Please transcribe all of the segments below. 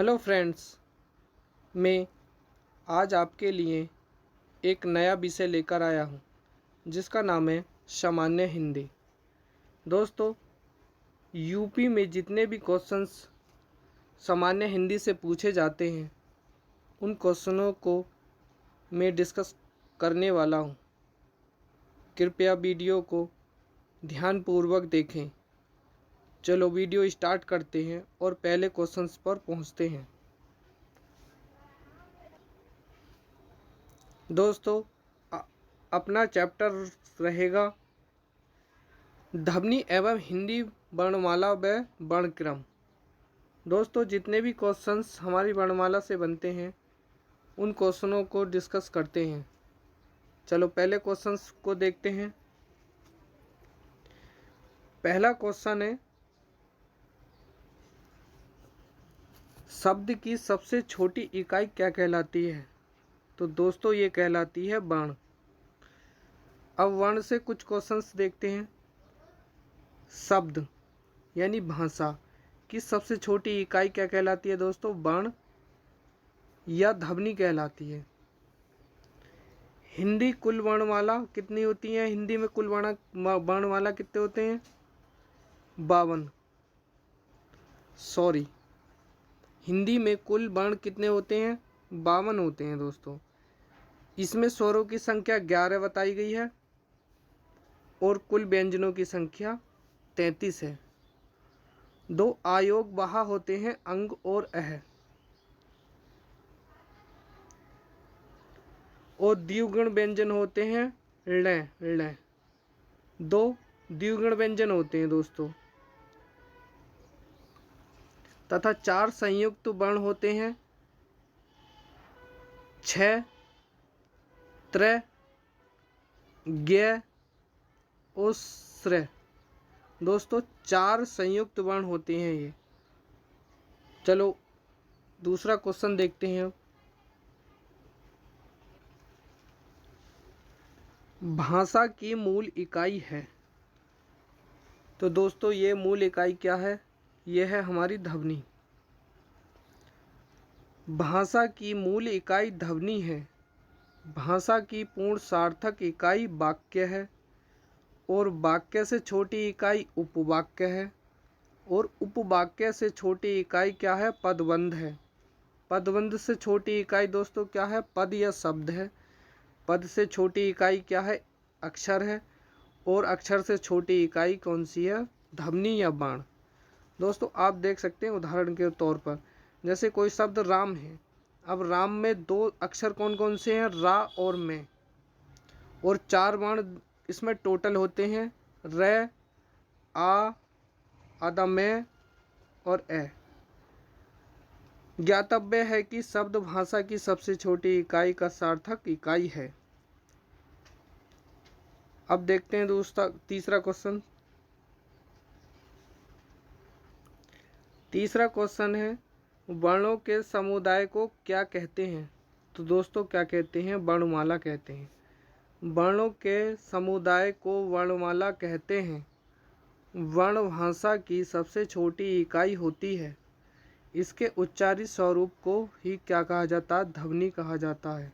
Hello friends, मैं आज आपके लिए एक नया विषय लेकर आया हूँ जिसका नाम है सामान्य हिंदी। दोस्तों, यूपी में जितने भी क्वेश्चंस सामान्य हिंदी से पूछे जाते हैं उन क्वेश्चनों को मैं डिस्कस करने वाला हूँ। कृपया वीडियो को ध्यानपूर्वक देखें। चलो वीडियो स्टार्ट करते हैं और पहले क्वेश्चंस पर पहुँचते हैं। दोस्तों, अपना चैप्टर रहेगा ध्वनि एवं हिंदी वर्णमाला व वर्णक्रम। दोस्तों, जितने भी क्वेश्चंस हमारी वर्णमाला से बनते हैं उन क्वेश्चनों को डिस्कस करते हैं। चलो पहले क्वेश्चंस को देखते हैं। पहला क्वेश्चन है, शब्द की सबसे छोटी इकाई क्या कहलाती है? तो दोस्तों, ये कहलाती है वर्ण। अब वर्ण से कुछ क्वेश्चंस देखते हैं। शब्द यानी भाषा की सबसे छोटी इकाई क्या कहलाती है? दोस्तों, वर्ण या ध्वनि कहलाती है। हिंदी कुल वर्णमाला कितनी होती है? हिंदी में कुल वर्णमाला कितने होते हैं? 52। सॉरी, हिंदी में कुल वर्ण कितने होते हैं? 52 होते हैं। दोस्तों, इसमें स्वरों की संख्या 11 बताई गई है और कुल व्यंजनों की संख्या 33 है। 2 आयोग वहा होते हैं, अंग और अह, और द्विगुण व्यंजन होते हैं ण ण। 2 द्विगुण व्यंजन होते हैं दोस्तों, तथा 4 संयुक्त वर्ण होते हैं, छ, त्र, ज्ञ और श्र। दोस्तों, 4 संयुक्त वर्ण होते हैं ये। चलो दूसरा क्वेश्चन देखते हैं। भाषा की मूल इकाई है। तो दोस्तों, ये मूल इकाई क्या है? यह है हमारी ध्वनि। भाषा की मूल इकाई ध्वनि है। भाषा की पूर्ण सार्थक इकाई वाक्य है और वाक्य से छोटी इकाई उपवाक्य है और उपवाक्य से छोटी इकाई क्या है? पदबंध है। पदबंध से छोटी इकाई दोस्तों क्या है? पद या शब्द है। पद से छोटी इकाई क्या है? अक्षर है। और अक्षर से छोटी इकाई कौन सी है? ध्वनि या बाण। दोस्तों, आप देख सकते हैं उदाहरण के तौर पर, जैसे कोई शब्द राम है। अब राम में 2 अक्षर कौन कौन से हैं? रा और में, और 4 बाण इसमें टोटल होते हैं, र, आ, अदमे और ए। ज्ञातव्य है कि शब्द भाषा की सबसे छोटी इकाई का सार्थक इकाई है। अब देखते हैं तीसरा क्वेश्चन। तीसरा क्वेश्चन है, वर्णों के समुदाय को क्या कहते हैं? तो दोस्तों, क्या कहते हैं? वर्णमाला कहते हैं। वर्णों के समुदाय को वर्णमाला कहते हैं। वर्ण भाषा की सबसे छोटी इकाई होती है। इसके उच्चारित स्वरूप को ही क्या कहा जाता है? ध्वनि कहा जाता है।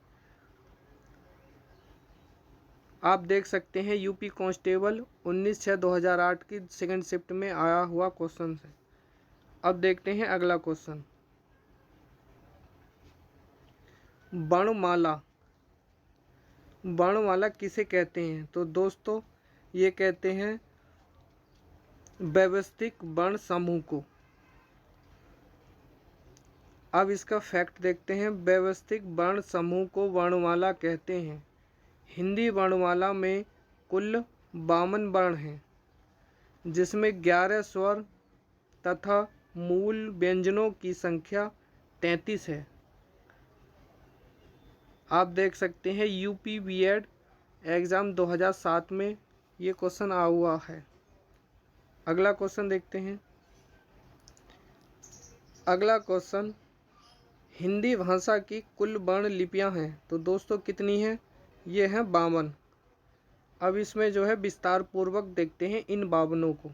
आप देख सकते हैं यूपी कांस्टेबल 19/6/2008 की सेकंड शिफ्ट में आया हुआ क्वेश्चन है। अब देखते हैं अगला क्वेश्चन। वर्णमाला। वर्णमाला किसे कहते हैं? तो दोस्तों, ये कहते हैं व्यवस्थित वर्ण समूह को। अब इसका फैक्ट देखते हैं। व्यवस्थित वर्ण समूह को वर्णमाला कहते हैं। हिंदी वर्णमाला में कुल 52 वर्ण हैं, जिसमें 11 स्वर तथा मूल व्यंजनों की संख्या 33 है। आप देख सकते हैं यूपी बीएड एग्ज़ाम 2007 में ये क्वेश्चन आया हुआ है। अगला क्वेश्चन देखते हैं। अगला क्वेश्चन, हिंदी भाषा की कुल वर्ण लिपियां हैं। तो दोस्तों, कितनी हैं? ये हैं 52। अब इसमें जो है विस्तार पूर्वक देखते हैं इन 52 को।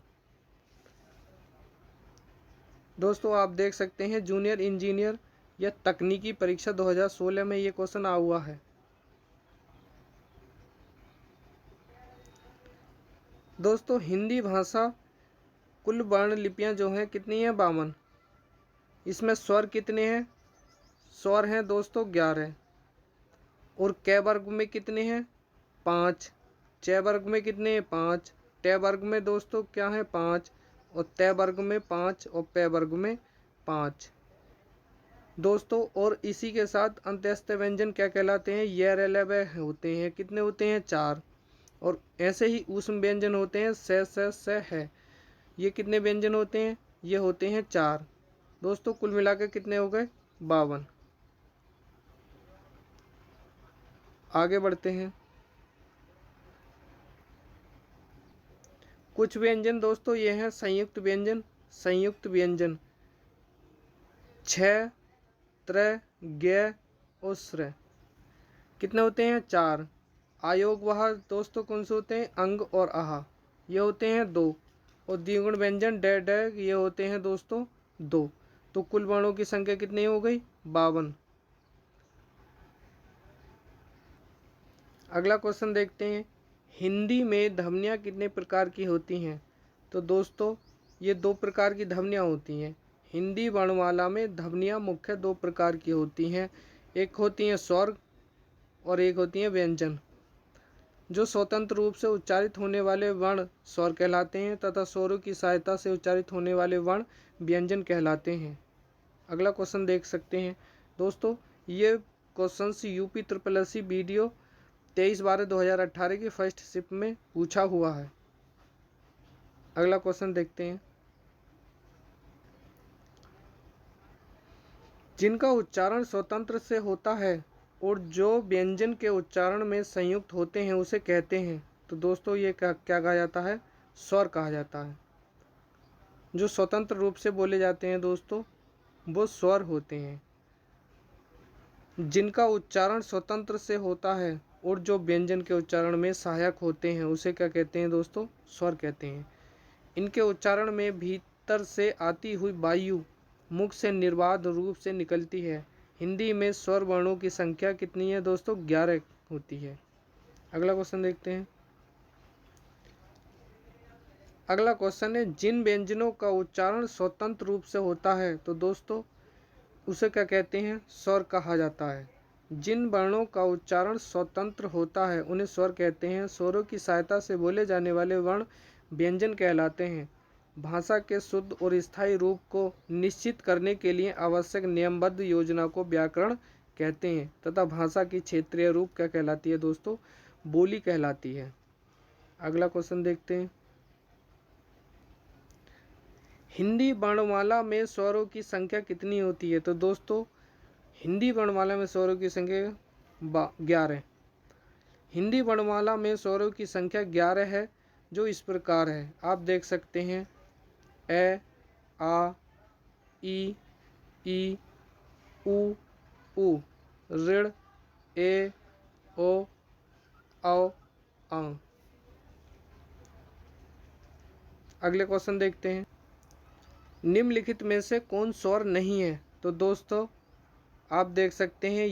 दोस्तों आप देख सकते हैं जूनियर इंजीनियर या तकनीकी परीक्षा 2016 में ये क्वेश्चन आ हुआ है। दोस्तों हिंदी भाषा कुल वर्ण लिपियां जो हैं कितनी हैं? 52। इसमें स्वर कितने हैं? स्वर हैं दोस्तों 11। और क वर्ग में कितने हैं? 5। च वर्ग में कितने हैं? 5। ट वर्ग में दोस्तों क्या है? 5। और त वर्ग में 5 और प वर्ग में 5 दोस्तों। और इसी के साथ अंत्यस्थ व्यंजन क्या कहलाते हैं? य र ल व होते हैं। कितने होते हैं? 4। और ऐसे ही ऊष्म व्यंजन होते हैं स है। ये कितने व्यंजन होते हैं? ये होते हैं 4 दोस्तों। कुल मिलाकर कितने हो गए? 52। आगे बढ़ते हैं। कुछ व्यंजन दोस्तों ये हैं संयुक्त व्यंजन। संयुक्त व्यंजन छ, त्र, ज्ञ और स्र कितने होते हैं? 4। आयोग वह दोस्तों कौन से होते हैं? अंग और आहा ये होते हैं 2। और द्विगुण व्यंजन ड ड ये होते हैं दोस्तों 2। तो कुल वर्णों की संख्या कितनी हो गई? 52। अगला क्वेश्चन देखते हैं। हिंदी में ध्वनियाँ कितने प्रकार की होती हैं? तो दोस्तों ये 2 प्रकार की ध्वनियाँ होती हैं। हिंदी वर्णमाला में ध्वनियाँ मुख्य 2 प्रकार की होती हैं। एक होती हैं स्वर और एक होती हैं व्यंजन। जो स्वतंत्र रूप से उच्चारित होने वाले वर्ण स्वर कहलाते हैं तथा स्वरों की सहायता से उच्चारित होने वाले वर्ण व्यंजन कहलाते हैं। अगला क्वेश्चन देख सकते हैं दोस्तों। ये क्वेश्चन यूपी SSC वीडियो 23/12/2018 की फर्स्ट शिफ्ट में पूछा हुआ है। अगला क्वेश्चन देखते हैं। जिनका उच्चारण स्वतंत्र से होता है और जो व्यंजन के उच्चारण में संयुक्त होते हैं उसे कहते हैं। तो दोस्तों ये क्या कहा जाता है? स्वर कहा जाता है। जो स्वतंत्र रूप से बोले जाते हैं दोस्तों वो स्वर होते हैं। जिनका उच्चारण स्वतंत्र से होता है और जो व्यंजन के उच्चारण में सहायक होते हैं उसे क्या कहते हैं दोस्तों? स्वर कहते हैं। इनके उच्चारण में भीतर से आती हुई वायु मुख से निर्बाध रूप से निकलती है। हिंदी में स्वर वर्णों की संख्या कितनी है दोस्तों? 11 होती है। अगला क्वेश्चन देखते हैं। अगला क्वेश्चन है जिन व्यंजनों का उच्चारण स्वतंत्र रूप से होता है तो दोस्तों उसे क्या कहते हैं? स्वर कहा जाता है। जिन वर्णों का उच्चारण स्वतंत्र होता है उन्हें स्वर कहते हैं। स्वरों की सहायता से बोले जाने वाले वर्ण व्यंजन कहलाते हैं। भाषा के शुद्ध और स्थायी रूप को निश्चित करने के लिए आवश्यक नियमबद्ध योजना को व्याकरण कहते हैं तथा भाषा की क्षेत्रीय रूप क्या कहलाती है दोस्तों? बोली कहलाती है। अगला क्वेश्चन देखते हैं। हिंदी वर्णमाला में स्वरों की संख्या कितनी होती है? तो दोस्तों हिंदी वर्णमाला में स्वरों की संख्या 11। हिंदी वर्णमाला में स्वरों की संख्या 11 है जो इस प्रकार है। आप देख सकते हैं ए, आ, ई, उ, ऋण, ए, ओ, औ, अं। अगले क्वेश्चन देखते हैं। निम्नलिखित में से कौन स्वर नहीं है? तो दोस्तों आप देख सकते हैं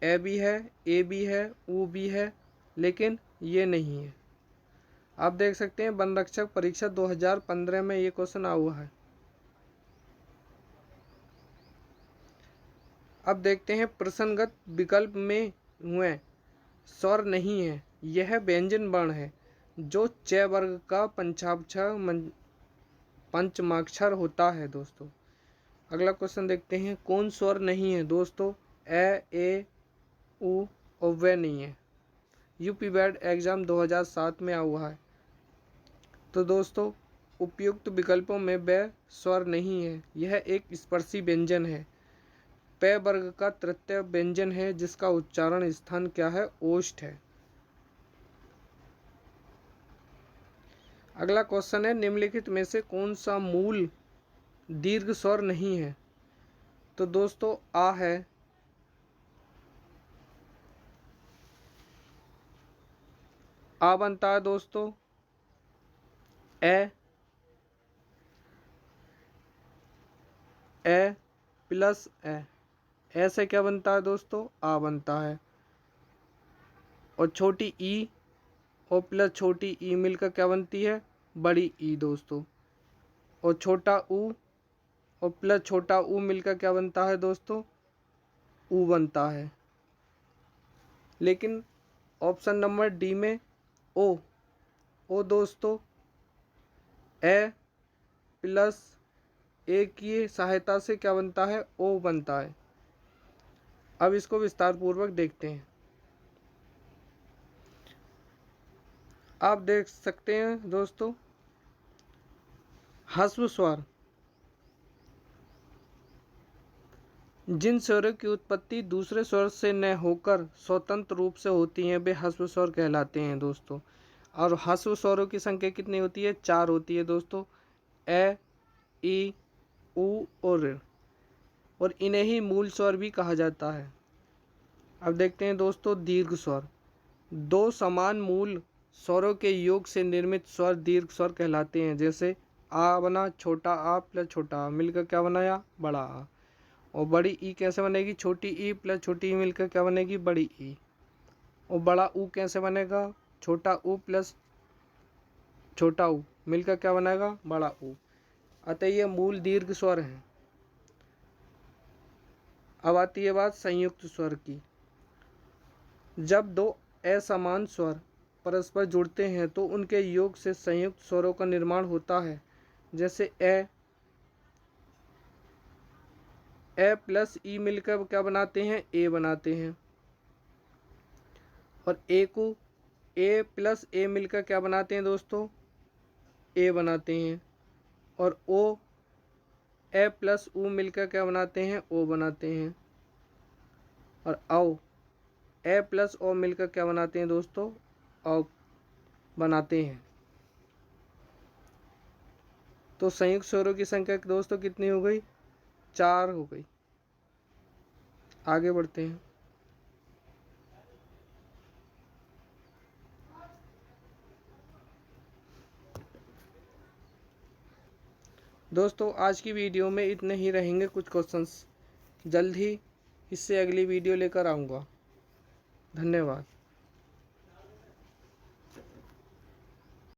ए भी है, ए भी है, उ भी है, लेकिन ये नहीं है। आप देख सकते हैं वन रक्षक परीक्षा 2015 में ये क्वेश्चन आ हुआ है। अब देखते हैं प्रसंगत विकल्प में हुए स्वर नहीं है। यह व्यंजन वर्ण है जो च वर्ग का पंचमाक्षर होता है दोस्तों। अगला क्वेश्चन देखते हैं कौन स्वर नहीं है? दोस्तों ए, उ और व नहीं है। यूपी बैड एग्जाम 2007 में आ हुआ है। तो दोस्तों उपयुक्त विकल्पों में व स्वर नहीं है। यह एक स्पर्शी व्यंजन है। प वर्ग का तृतीय व्यंजन है जिसका उच्चारण स्थान क्या है? ओष्ठ है। अगला क्वेश्चन है निम्नलिखित में से कौन सा मूल दीर्घ स्वर नहीं है? तो दोस्तों आ है, आ बनता है दोस्तों ए, ए प्लस ए, ए से क्या बनता है दोस्तों, आ बनता है। और छोटी ई और प्लस छोटी ई मिलकर क्या बनती है, बड़ी ई दोस्तों। और छोटा ऊ और प्लस छोटा ऊ मिलकर क्या बनता है दोस्तों, ऊ बनता है। लेकिन ऑप्शन नंबर डी में ओ दोस्तों ए प्लस ए की सहायता से क्या बनता है, ओ बनता है। अब इसको विस्तार पूर्वक देखते हैं। आप देख सकते हैं दोस्तों, ह्रस्व स्वर जिन स्वरों की उत्पत्ति दूसरे स्वर से न होकर स्वतंत्र रूप से होती हैं वे ह्रस्व स्वर कहलाते हैं दोस्तों। और ह्रस्व स्वरों की संख्या कितनी होती है, 4 होती है दोस्तों, ए ई ऊ और ऋ। और इन्हें ही मूल स्वर भी कहा जाता है। अब देखते हैं दोस्तों दीर्घ स्वर। दो समान मूल स्वरों के योग से निर्मित स्वर दीर्घ स्वर कहलाते हैं। जैसे आ बना, छोटा आ प्लस छोटा आ मिलकर क्या बनाया, बड़ा आ। और बड़ी ई कैसे बनेगी, छोटी ई प्लस छोटी ई मिलकर क्या बनेगी, बड़ी ई। और बड़ा ऊ कैसे बनेगा, छोटा ऊ प्लस छोटा ऊ मिलकर क्या बनेगा, बड़ा ऊ। अतः ये मूल दीर्घ स्वर हैं। अब आती है बात संयुक्त स्वर की। जब दो असमान स्वर परस्पर जुड़ते हैं तो उनके योग से संयुक्त स्वरों का निर्माण होता है। जैसे ए प्लस ई मिलकर क्या बनाते हैं, ए बनाते हैं। और ए को ए प्लस ए मिलकर क्या बनाते हैं दोस्तों, ए बनाते हैं। और ओ ए प्लस ऊ मिलकर क्या बनाते हैं, ओ बनाते हैं। और औ ए प्लस ओ मिलकर क्या बनाते हैं दोस्तों, औ बनाते हैं। तो संयुक्त स्वरों की संख्या दोस्तों कितनी हो गई, 4 हो गई। आगे बढ़ते हैं। दोस्तों आज की वीडियो में इतने ही रहेंगे। कुछ क्वेश्चंस जल्द ही इससे अगली वीडियो लेकर आऊँगा। धन्यवाद।